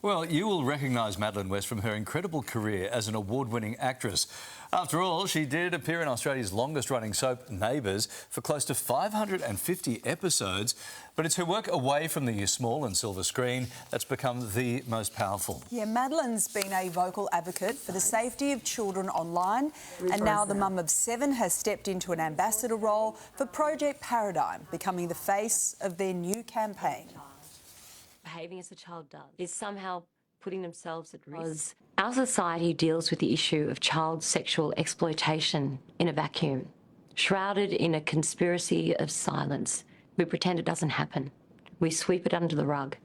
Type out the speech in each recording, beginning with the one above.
Well, you will recognise Madeleine West from her incredible career as an award-winning actress. After all, she did appear in Australia's longest-running soap, Neighbours, for close to 550 episodes. But it's her work away from the small and silver screen that's become the most powerful. Yeah, Madeleine's been a vocal advocate for the safety of children online, and now the mum of 7 has stepped into an ambassador role for Project Paradigm, becoming the face of their new campaign. Behaving as a child does is somehow putting themselves at risk. Our society deals with the issue of child sexual exploitation in a vacuum, shrouded in a conspiracy of silence. We pretend it doesn't happen. We sweep it under the rug.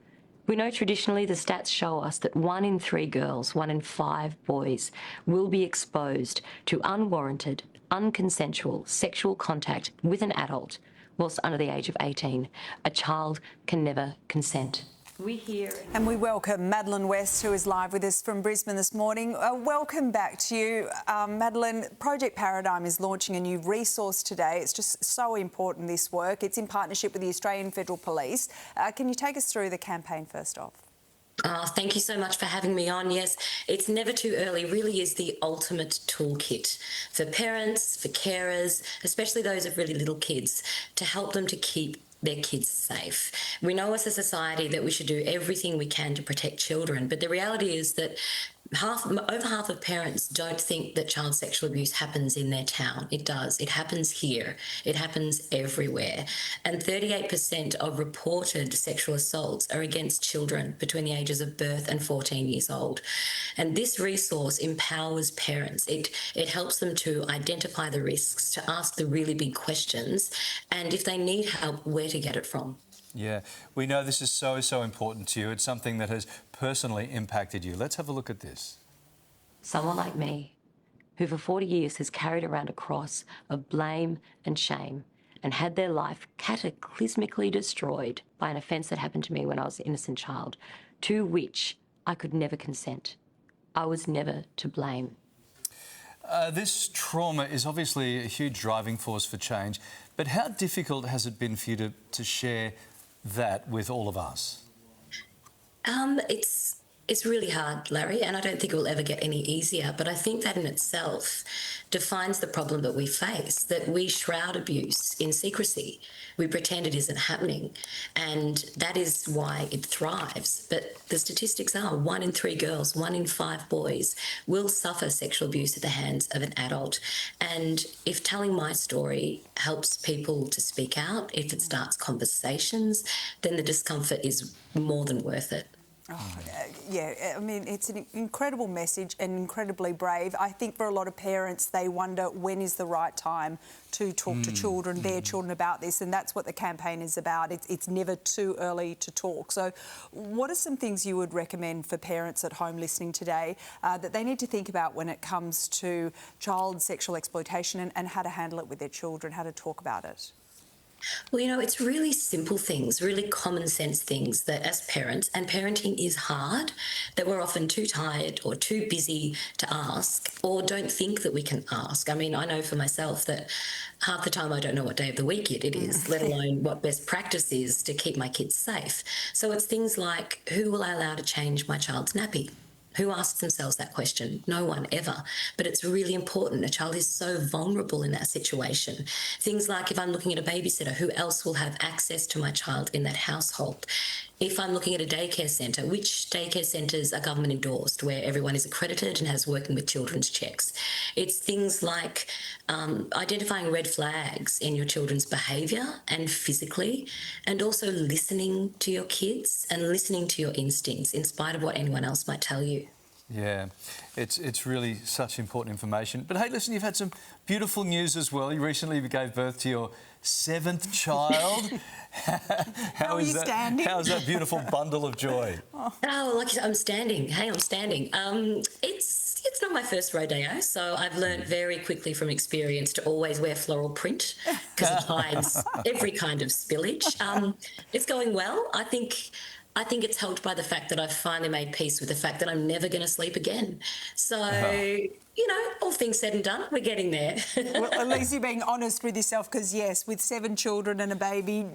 We know traditionally the stats show us that 1 in 3 girls, 1 in 5 boys will be exposed to unwarranted, unconsensual sexual contact with an adult whilst under the age of 18. A child can never consent. And we welcome Madeleine West, who is live with us from Brisbane this morning. Welcome back to you. Madeleine, Project Paradigm is launching a new resource today. It's just so important, this work. It's in partnership with the Australian Federal Police. Can you take us through the campaign first off? Thank you so much for having me on. Yes, It's Never Too Early really is the ultimate toolkit for parents, for carers, especially those of really little kids, to help them to keep their kids safe. We know as a society that we should do everything we can to protect children, but the reality is that over half of parents don't think that child sexual abuse happens in their town. It does. It happens here. It happens everywhere. And 38% of reported sexual assaults are against children between the ages of birth and 14 years old. And this resource empowers parents. It helps them to identify the risks, to ask the really big questions, and if they need help, where to get it from. Yeah, we know this is so important to you. It's something that has personally impacted you. Let's have a look at this. Someone like me, who for 40 years has carried around a cross of blame and shame and had their life cataclysmically destroyed by an offence that happened to me when I was an innocent child, to which I could never consent. I was never to blame. This trauma is obviously a huge driving force for change, but how difficult has it been for you to share that with all of us? It's really hard, Larry, and I don't think it will ever get any easier, but I think that in itself defines the problem that we face, that we shroud abuse in secrecy. We pretend it isn't happening, and that is why it thrives. But the statistics are 1 in 3 girls, 1 in 5 boys will suffer sexual abuse at the hands of an adult. And if telling my story helps people to speak out, if it starts conversations, then the discomfort is more than worth it. Oh, yeah, I mean, it's an incredible message and incredibly brave. I think for a lot of parents, they wonder when is the right time to talk to children, their children, about this, and that's what the campaign is about. It's never too early to talk. So what are some things you would recommend for parents at home listening today that they need to think about when it comes to child sexual exploitation and how to handle it with their children, how to talk about it? Well, it's really simple things, really common sense things that as parents, and parenting is hard, that we're often too tired or too busy to ask or don't think that we can ask. I mean, I know for myself that half the time I don't know what day of the week it is, let alone what best practice is to keep my kids safe. So it's things like, who will I allow to change my child's nappy? Who asks themselves that question? No one ever. But it's really important. A child is so vulnerable in that situation. Things like, if I'm looking at a babysitter, who else will have access to my child in that household? If I'm looking at a daycare centre, which daycare centres are government endorsed, where everyone is accredited and has working with children's checks? It's things like identifying red flags in your children's behaviour and physically, and also listening to your kids and listening to your instincts in spite of what anyone else might tell you. Yeah, it's really such important information. But hey, listen, you've had some beautiful news as well. You recently gave birth to your 7th child. How are you standing? How's that beautiful bundle of joy? I'm standing. Hey, I'm standing. It's not my first rodeo, so I've learned very quickly from experience to always wear floral print because it hides every kind of spillage. It's going well. I think it's helped by the fact that I've finally made peace with the fact that I'm never going to sleep again. So, all things said and done, we're getting there. Well, at least you're being honest with yourself, because, yes, with 7 children and a baby,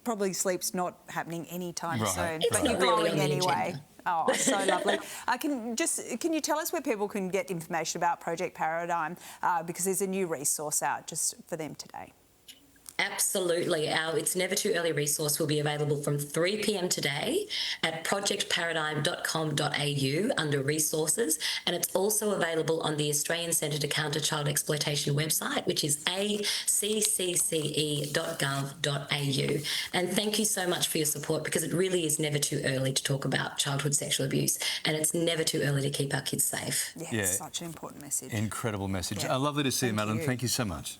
probably sleep's not happening anytime soon. It's but not you're really growing on the anyway. agenda. Oh, so lovely. Can you tell us where people can get information about Project Paradigm? Because there's a new resource out just for them today. Absolutely. Our It's Never Too Early resource will be available from 3 p.m. today at projectparadigm.com.au under resources, and it's also available on the Australian Centre to Counter Child Exploitation website, which is accce.gov.au. And thank you so much for your support, because it really is never too early to talk about childhood sexual abuse, and it's never too early to keep our kids safe. Yeah, it's such an important message. Incredible message. Yeah. Lovely to see you, Thank Madeleine. you. Thank you so much.